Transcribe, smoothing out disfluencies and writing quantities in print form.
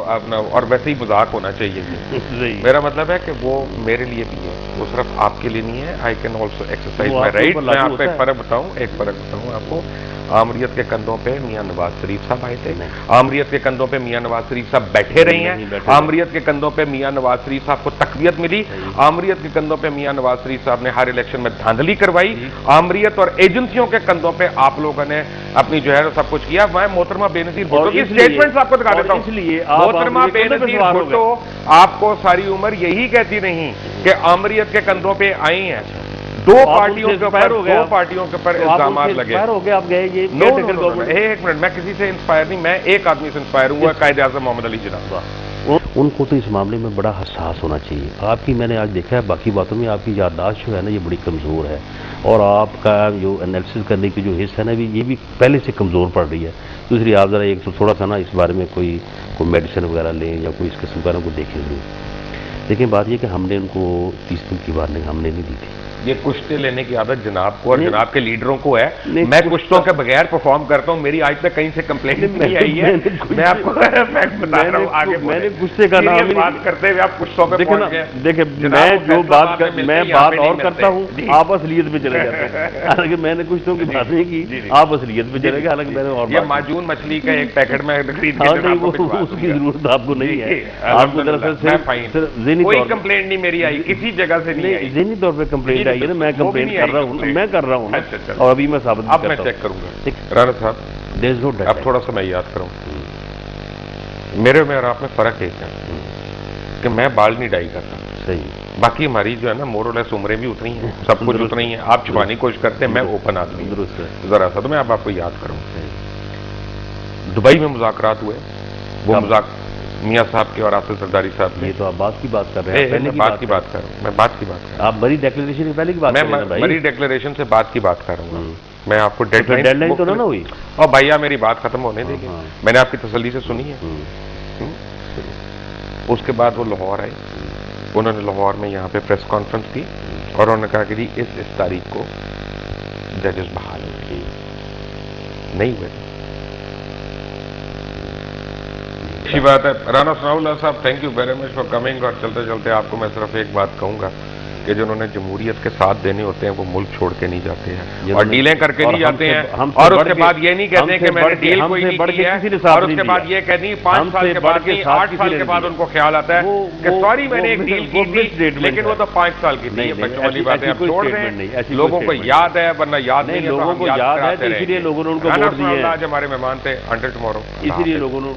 اپنا اور ویسے ہی مذاق ہونا چاہیے. میرا مطلب ہے کہ وہ میرے لیے بھی ہے, وہ صرف آپ کے لیے نہیں ہے. I can also exercise my right. میں آپ کو ایک فرق بتاؤں آپ کو. آمریت کے کندھوں پہ میاں نواز شریف صاحب آئے تھے, آمریت کے کندھوں پہ میاں نواز شریف صاحب بیٹھے رہے ہیں, آمریت کے کندھوں پہ میاں نواز شریف صاحب کو تقویت ملی, آمریت کے کندھوں پہ میاں نواز شریف صاحب نے ہر الیکشن میں دھاندلی کروائی, آمریت اور ایجنسیوں کے کندھوں پہ آپ لوگوں نے اپنی جو ہے سب کچھ کیا. میں محترمہ بے نظیر بھٹو کی اسٹیٹمنٹ آپ کو دکھا دیتا ہوں. محترمہ بے نظیر بھٹو آپ کو ساری عمر یہی کہتی نہیں کہ آمریت کے کندھوں پہ آئی ہیں. دو پارٹیوں کے اوپر الزامات لگے. ایک منٹ, میں کسی سے انسپائر نہیں, میں ایک آدمی سے انسپائر ہوں, قائد اعظم محمد علی جناح. ان کو تو اس معاملے میں بڑا حساس ہونا چاہیے. آپ کی میں نے آج دیکھا ہے باقی باتوں میں آپ کی یادداشت جو ہے نا یہ بڑی کمزور ہے, اور آپ کا جو انالیسس کرنے کی جو حصہ ہے نا یہ بھی پہلے سے کمزور پڑ رہی ہے. دوسری آپ ذرا ایک تھوڑا سا نا اس بارے میں کوئی میڈیسن وغیرہ لیں یا کوئی اس قسم کا کو دیکھیں ضرور. لیکن بات یہ کہ ہم نے ان کو 30 دن کی وارننگ ہم نے نہیں دی تھی. یہ کشتے لینے کی عادت جناب کو اور جناب کے لیڈروں کو ہے. میں کشتوں کے بغیر پرفارم کرتا ہوں, میری آج تک کہیں سے کمپلینٹ نہیں آئی ہے. میں آپ کو بتا رہا ہوں آگے میں نے کشتے کا نام بات کرتے ہوئے آپ کشتوں پہ پہنچ گئے. دیکھیں میں جو بات اور کرتا ہوں آپ اصلیت پہ چلے جاتے ہیں. حالانکہ میں نے کشتوں کی بات نہیں کی, آپ اصلیت پہ چلے گئے. حالانکہ میں نے اور یہ معجون مچھلی کا ایک پیکٹ میں خرید کے اس کی ضرورت آپ کو نہیں ہے. آپ کو دراصل کوئی کمپلینٹ نہیں میری آئی, کسی جگہ سے نہیں آئی. ذہنی طور پہ کمپلینٹ آئی ہے نا, میں کمپلینٹ کر رہا ہوں اور ابھی میں ثابت اب میں چیک کروں گا. رانا صاحب اب تھوڑا سا میں یاد کروں, میرے میں اور آپ میں فرق ایک ہے کہ میں بال نہیں ڈائی کرتا. صحیح. باقی ہماری جو ہے نا مور اور لیس عمریں بھی اتنی ہیں, سب کچھ اتنا ہی ہے. آپ چھپانے کی کوشش کرتے ہیں, میں اوپن آدمی ہوں. ذرا سا تو میں آپ کو یاد کروں. دبئی میں مذاکرات ہوئے, وہ میاں صاحب کے اور آصف زرداری صاحب نے. یہ تو آپ بات کی بات کر رہے ہیں. میں بات کی بات کر رہا ہوں, میں بات کی بات کر رہا ہوں. آپ بڑی ڈیکلریشن سے پہلے کی بات کر رہے ہیں بھائی. بڑی ڈیکلریشن سے بات کی بات کر رہا ہوں. میں آپ کو ڈیڈ لائن تو نہ ہوئی. اور بھیا میری بات ختم ہونے دیں گے, میں نے آپ کی تسلی سے سنی ہے. اس کے بعد وہ لاہور آئے, انہوں نے لاہور میں یہاں پہ پریس کانفرنس کی اور انہوں نے کہا کہ جی اس تاریخ کو ججز بحال ہوئے. نہیں ہوئے. اچھی بات ہے. رانا ثناء اللہ صاحب thank you very much for coming. اور چلتے چلتے آپ کو میں صرف ایک بات کہوں گا کہ جنہوں نے جمہوریت کے ساتھ دینے ہوتے ہیں وہ ملک چھوڑ کے نہیں جاتے ہیں اور ڈیلیں کر کے نہیں جاتے ہیں, اور اس کے بعد یہ نہیں کہتے کہ میں نے ڈیل کوئی نہیں کی ہے, اور اس کے بعد یہ کہتے ہیں 5 سال کے بعد نہیں 8 سال کے بعد ان کو خیال آتا ہے کہ سوری میں نے ایک ڈیل کی تھی لیکن وہ تو 5 سال کی تھی. بچوں والی باتیں آپ چھوڑ دیں. لوگوں کو یاد ہے, ورنہ یاد نہیں ہے. لوگوں کو یاد ہے, اسی لیے لوگوں نے ان کو ووٹ دیے. آج ہمارے مہمان تھے, 100 ٹمارو. اسی لیے لوگوں نے